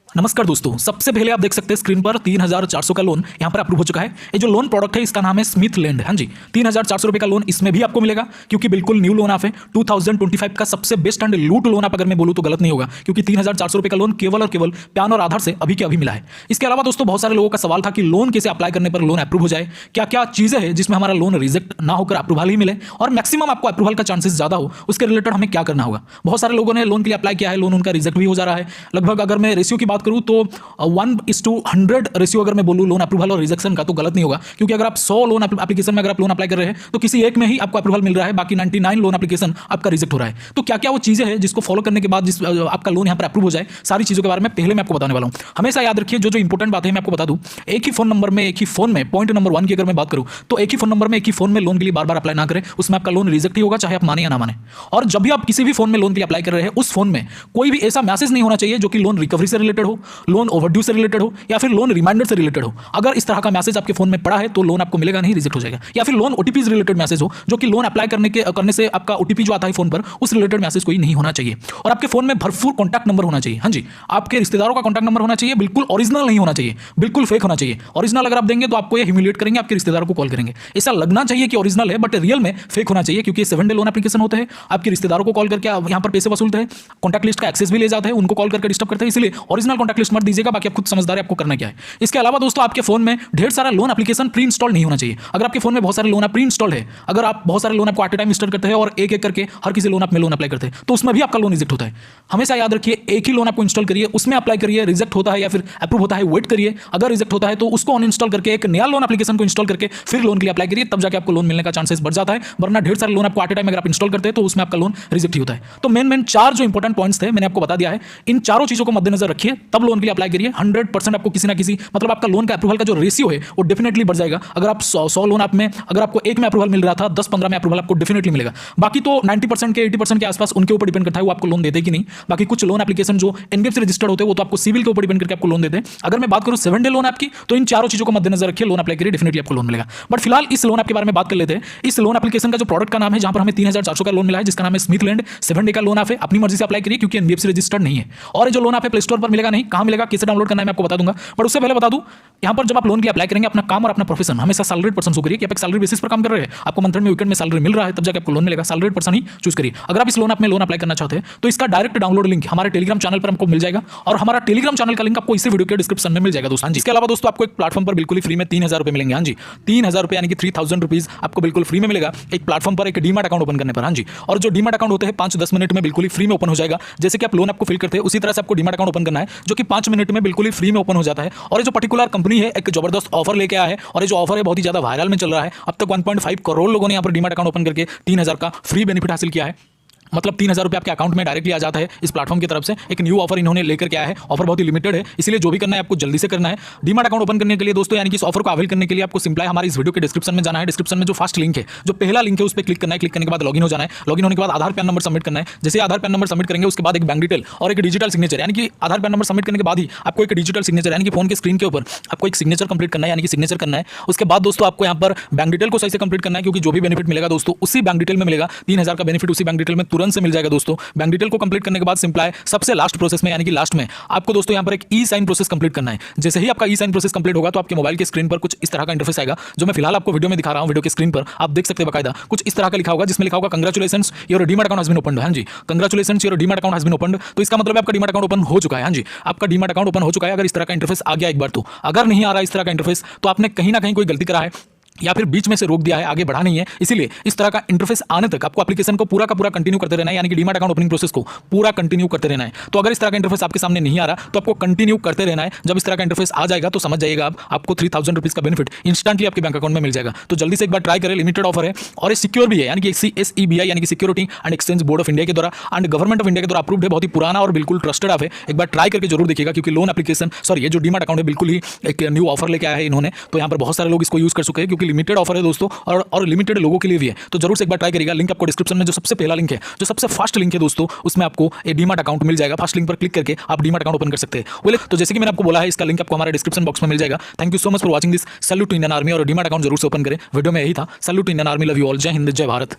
नमस्कार दोस्तों, सबसे पहले आप देख सकते हैं स्क्रीन पर 3,400 का लोन यहाँ पर अप्रूव हो चुका है। ये जो लोन प्रोडक्ट है इसका नाम है स्मिथ लैंड। हाँ जी, 3,400 रुपए का लोन इसमें भी आपको मिलेगा क्योंकि बिल्कुल न्यू लोन आप है। 2025 का सबसे बेस्ट एंड लूट लोन आप अगर मैं बोलूँ तो गलत नहीं होगा, क्योंकि 3,400 रुपए का लोन केवल और केवल पैन और आधार से अभी के अभी मिला है। इसके अलावा दोस्तों बहुत सारे लोगों का सवाल था कि लोन कैसे अप्लाई करने पर लोन अप्रूव हो जाए, क्या क्या चीजें हैं जिसमें हमारा लोन रिजेक्ट ना होकर अप्रूवल ही मिले और मैक्सिमम आपको अप्रूवल का चांसेस ज्यादा हो, उसके रिलेटेड हमें क्या करना होगा। बहुत सारे लोगों ने लोन के लिए अप्लाई किया है, लोन उनका रिजेक्ट भी हो जा रहा है। लगभग अगर मैं रेशियो की बात करूं तो 1:100 रेशियो अगर मैं बोलूं लोन अप्रूवल और रिजेक्शन का तो गलत नहीं होगा, क्योंकि अगर आप 100 लोन एप्लीकेशन में अगर आप लोन अप्लाई कर रहे हैं तो किसी एक में ही आपको अप्रूवल मिल रहा है, बाकी 99 लोन एप्लीकेशन आपका रिजेक्ट हो रहा है। तो क्या क्या वो चीजें हैं जिसको फॉलो करने के बाद जिस आपका लोन यहाँ पर अप्रूव हो जाए, सारी चीजों के बारे में पहले मैं आपको बताने वाला हूं। हमेशा याद रखिए जो इंपॉर्टेंट बात है मैं आपको बता दूं, एक ही फोन नंबर में एक ही फोन में पॉइंट नंबर 1 की अगर मैं बात करूं तो एक ही फोन नंबर में एक ही फोन में लोन के लिए बार बार अप्लाई ना करें, उसमें आपका लोन रिजेक्ट ही होगा, चाहे आप माने या ना माने। और जब भी आप किसी भी फोन में लोन के लिए अप्लाई कर रहे हैं उस फोन में कोई भी ऐसा मैसेज नहीं होना चाहिए जो कि लोन रिकवरी से रिलेटेड हो, लोन ओवरड्यू से रिलेटेड हो या फिर लोन रिमाइंडर से रिलेटेड हो। अगर इस तरह का मैसेज आपके फोन में पड़ा है तो लोन आपको मिलेगा नहीं, रिजेक्ट हो जाएगा। या फिर लोन ओटीपी से रिलेटेड मैसेज हो जो कि लोन अप्लाई करने से आपका ओटीपी जो आता है फोन पर उस रिलेटेड मैसेज कोई नहीं होना चाहिए। और आपके फोन में भरपूर कॉन्टैक्ट नंबर होना चाहिए। हाँ जी, आपके रिश्तेदारों का कॉन्टैक्ट नंबर होना चाहिए, बिल्कुल ओरिजिनल नहीं होना चाहिए, बिल्कुल फेक होना चाहिए। ओरिजिनल अगर आप देंगे तो आपको ये ह्यूमिलिएट करेंगे, आपके रिश्तेदारों को कॉल करेंगे। ऐसा लगना चाहिए कि ओरिजिनल है बट रियल में फेक होना चाहिए, क्योंकि 7 डे लोन एप्लीकेशन होते हैं। आपके रिश्तेदारों को कॉल करके यहाँ पर पैसे वसूलते हैं, कॉन्टैक्ट लिस्ट का एक्सेस भी ले जाते हैं, उनको कॉल करके डिस्टर्ब करते हैं। इसलिए ओरिजिनल कॉन्टैक्ट लिस्ट मत दीजिएगा, बाकी आप खुद समझदार है आपको करना क्या है। इसके अलावा दोस्तों आपके फोन में ढेर सारा लोन एप्लीकेशन प्री इंस्टॉल नहीं होना चाहिए। अगर आपके फोन में बहुत सारे लोन प्री इंस्टॉल है, अगर आप बहुत सारे लोन आपको एट ए टाइम इंस्टॉल करते हैं और एक एक करके हर किसी लोन आप में लोन अप्लाई करते हैं तो उसमें भी आपका लोन रिजेक्ट होता है। हमेशा याद रखिए एक ही लोन आपको इंस्टॉल करिए, उसमें अप्लाई करिए, रिजेक्ट होता है या फिर अप्रूव होता है वेट करिए। अगर रिजेक्ट होता है तो उसको अनइंस्टॉल करके एक नया लोन एप्लीकेशन को इंस्टॉल करके फिर लोन के लिए अप्लाई करिए, तब जाके आपको लोन मिलने का चांसेस बढ़ जाता है। वरना ढेर सारे लोन आपको एट ए टाइम अगर आप इंस्टॉल करते हैं तो उसमें आपका लोन रिजेक्ट ही होता है। तो मेन 4 जो इंपॉर्टेंट पॉइंट्स थे मैंने आपको बता दिया है, इन चारों चीजों को मद्देनजर रखिए तब लोन के लिए अप्लाई करिए। 100% आपको किसी ना किसी मतलब आपका लोन का अप्रूवल का जो रेशियो है वो डेफिनेटली बढ़ जाएगा। अगर आप 100 लोन आप में अगर आपको एक में अप्रूवल मिल रहा था, 10-15 में अप्रूवल आपको डेफिनेटली मिलेगा। बाकी तो 90% के 80% के आसपास उनके ऊपर डिपेंड करता है वो आपको लोन देते कि नहीं। बाकी कुछ लोन एप्लीकेशन जो एनबीएफसी रजिस्टर्ड होते हैं वो तो आपको सिविल के ऊपर डिपेंड करके आपको लोन देते हैं। अगर मैं बात करूं 7 डे लोन आपकी, तो इन चारों चीजों को मद्देनजर रखिए, लोन अप्लाई करिए, डेफिनेटली आपको लोन मिलेगा। बट फिलहाल इस लोन आपके बारे में बात कर लेते हैं। इस लोन एप्लीकेशन का जो प्रोडक्ट का नाम है, जहां पर हमें 3,400 का लोन मिला है, जिसका नाम है स्मिथ लैंड। 7 डे का लोन आप अपनी मर्जी से अप्लाई करिए क्योंकि एनबीएफसी रजिस्टर्ड नहीं है। और जो लोन आप प्ले स्टोर पर मिलेगा नहीं, कहां मिलेगा, कैसे डाउनलोड करना है मैं आपको बता दूंगा। बट उससे पहले बता दूं, यहां पर जब आप लोन के लिए अप्लाई करेंगे अपना काम और अपना प्रोफेशन हमेशा सैलरीड पर्सन शो करिए कि आप एक सैलरी बेसिस पर काम कर रहे हैं, आपको मंथ में वीकेंड में सैलरी मिल रहा है, तब जाके आपको लोन मिलेगा। सैलरीड पर्सन ही चूज करिए। अगर आप इस लोन में लोन अप्लाई करना चाहते हैं तो इसका डायरेक्ट डाउनलोड लिंक हमारे टेलीग्राम चैनल पर आपको मिल जाएगा और हमारा टेलीग्राम चैनल का लिंक आपको इसी वीडियो के डिस्क्रिप्शन में मिल जाएगा दोस्तों। इसके अलावा दोस्तों आपको एक प्लेटफॉर्म पर बिल्कुल फ्री में 3,000 रुपए मिलेंगे। हाँ जी, 3,000 रुपए यानी कि 3,000 रुपीज आपको बिल्कुल फ्री में मिलेगा एक प्लेटफॉर्म पर, एक डीमैट अकाउंट ओपन करने पर। हाँ जी, और जो डीमैट अकाउंट होते हैं 5-10 मिनट में बिल्कुल फ्री में ओपन हो जाएगा। जैसे कि आप लोन आपको फिल करते हैं उसी तरह से आपको डीमैट अकाउंट ओपन करना है, जो कि 5 मिनट में बिल्कुल फ्री में ओपन हो जाता है। और ये जो पर्टिकुलर कंपनी है एक जबरदस्त ऑफर लेके आया है और ये जो ऑफर है बहुत ही ज्यादा वायरल में चल रहा है। अब तक 1.5 करोड़ लोगों ने यहाँ पर डीमैट अकाउंट ओपन करके 3,000 का फ्री बेनिफिट हासिल किया है। मतलब 3,000 रुपये आपके अकाउंट में डायरेक्टली आ जाता है इस प्लेटफॉर्म की तरफ से। एक न्यू ऑफर इन्होंने लेकर के आया है, ऑफर बहुत ही लिमिटेड है, इसलिए जो भी करना है आपको जल्दी से करना है। डीमैट अकाउंट ओपन करने के लिए दोस्तों यानी कि इस ऑफर को अवेल करने के लिए आपको सिंपल हमारे इस वीडियो के डिस्क्रिप्शन में जाना है। डिस्क्रिप्शन में जो फर्स्ट लिंक है, जो पहला लिंक है उस पर क्लिक करना है। क्लिक करने के बाद लॉगिन हो जाना है। लॉगिन होने के बाद आधार पैन नंबर सबमिट करना है। जैसे आधार पैन नंबर सबमिट करेंगे उसके बाद एक बैंक डिटेल और एक डिजिटल सिग्नेचर, यानी कि आधार पैन नंबर सबमिट करने के बाद ही आपको एक डिजिटल सिग्नेचर यानी कि फोन के स्क्रीन के ऊपर आपको एक सिग्नेचर कंप्लीट करना है, यानी कि सिग्नेचर करना है। उसके बाद दोस्तों आपको यहाँ पर बैंक डिटेल को सही से कंप्लीट करना है, क्योंकि जो भी बेनिफिट मिलेगा दोस्तों उसी बैंक डिटेल में मिलेगा। 3,000 का बेनिफिट उसी बैंक डिटेल में तुरंत से मिल जाएगा दोस्तों। बैंक डिटेल को कंप्लीट करने के बाद सिंपल है सबसे लास्ट प्रोसेस में, यानी कि लास्ट में आपको दोस्तों यहाँ पर एक ई साइन प्रोसेस कंप्लीट करना है। जैसे ही आपका ई साइन प्रोसेस कंप्लीट होगा तो आपके मोबाइल के स्क्रीन पर कुछ इस तरह का इंटरफेस आएगा, जो मैं फिलहाल आपको वीडियो में दिखा रहा हूँ। वीडियो के स्क्रीन पर आप देख सकते हैं बकायदा कुछ इस तरह का लिखा होगा, जिसमें लिखा होगा congratulations your demat account has been opened. हाँ जी, congratulations your demat account has been opened. तो इसका मतलब आपका डीमैट अकाउंट ओपन हो चुका है। हाँ जी, आपका डीमैट अकाउंट ओपन हो चुका है। अगर इस तरह का इंटरफेस आ गया एक बार, तो अगर नहीं आ रहा इस तरह का इंटरफेस तो आपने कहीं ना कहीं कोई गलती करा है या फिर बीच में से रोक दिया है, आगे बढ़ा नहीं है। इसीलिए इस तरह का इंटरफेस आने तक आपको एप्लीकेशन को पूरा का पूरा कंटिन्यू करते रहना है, यानी कि डीमैट अकाउंट ओपनिंग प्रोसेस को पूरा कंटिन्यू करते रहना है। तो अगर इस तरह का इंटरफेस आपके सामने नहीं आ रहा तो आपको कंटिन्यू करते रहना है। जब इस तरह का इंटरफेस आ जाएगा तो समझ जाइएगा आपको 3,000 रुपीज का बेनिफिट इंस्टेंटली आपके बैंक अकाउंट में मिल जाएगा। तो जल्दी से एक बार ट्राई करें, लिमिटेड ऑफर है और ये सिक्योर भी है, यानी कि SEBI यानी कि security and exchange board of India के द्वारा एंड गवर्नमेंट ऑफ इंडिया के द्वारा अप्रूव्ड है। बहुत ही पुराना और बिल्कुल ट्रस्टेड ऐप है। एक बार ट्राई करके जरूर देखिएगा, क्योंकि लोन एप्लीकेशन ये जो डीमैट अकाउंट है बिल्कुल ही एक न्यू ऑफर लेके आया है इन्होंने। तो यहाँ पर बहुत सारे लोग इसको यूज कर चुके हैं, क्योंकि लिमिटेड ऑफर है दोस्तों और लिमिटेड लोगों के लिए भी है। तो जरूर से एक बार ट्राई करिएगा। लिंक आपको डिस्क्रिप्शन में जो सबसे पहला लिंक है, जो सबसे फर्स्ट लिंक है दोस्तों, उसमें आपको एक डीमैट अकाउंट मिल जाएगा। फर्स्ट लिंक पर क्लिक करके आप डीमैट अकाउंट ओपन कर सकते हैं। बोले तो जैसे कि मैंने आपको बोला है, इसका लिंक आपको हमारे डिस्क्रिप्शन बॉक्स में मिल जाएगा। Thank you so much for watching this. Salute to Indian army और डीमैट अकाउंट जरूर से ओपन करें। वीडियो में यही था। Salute to Indian army, love you all. जय हिंद, जय भारत।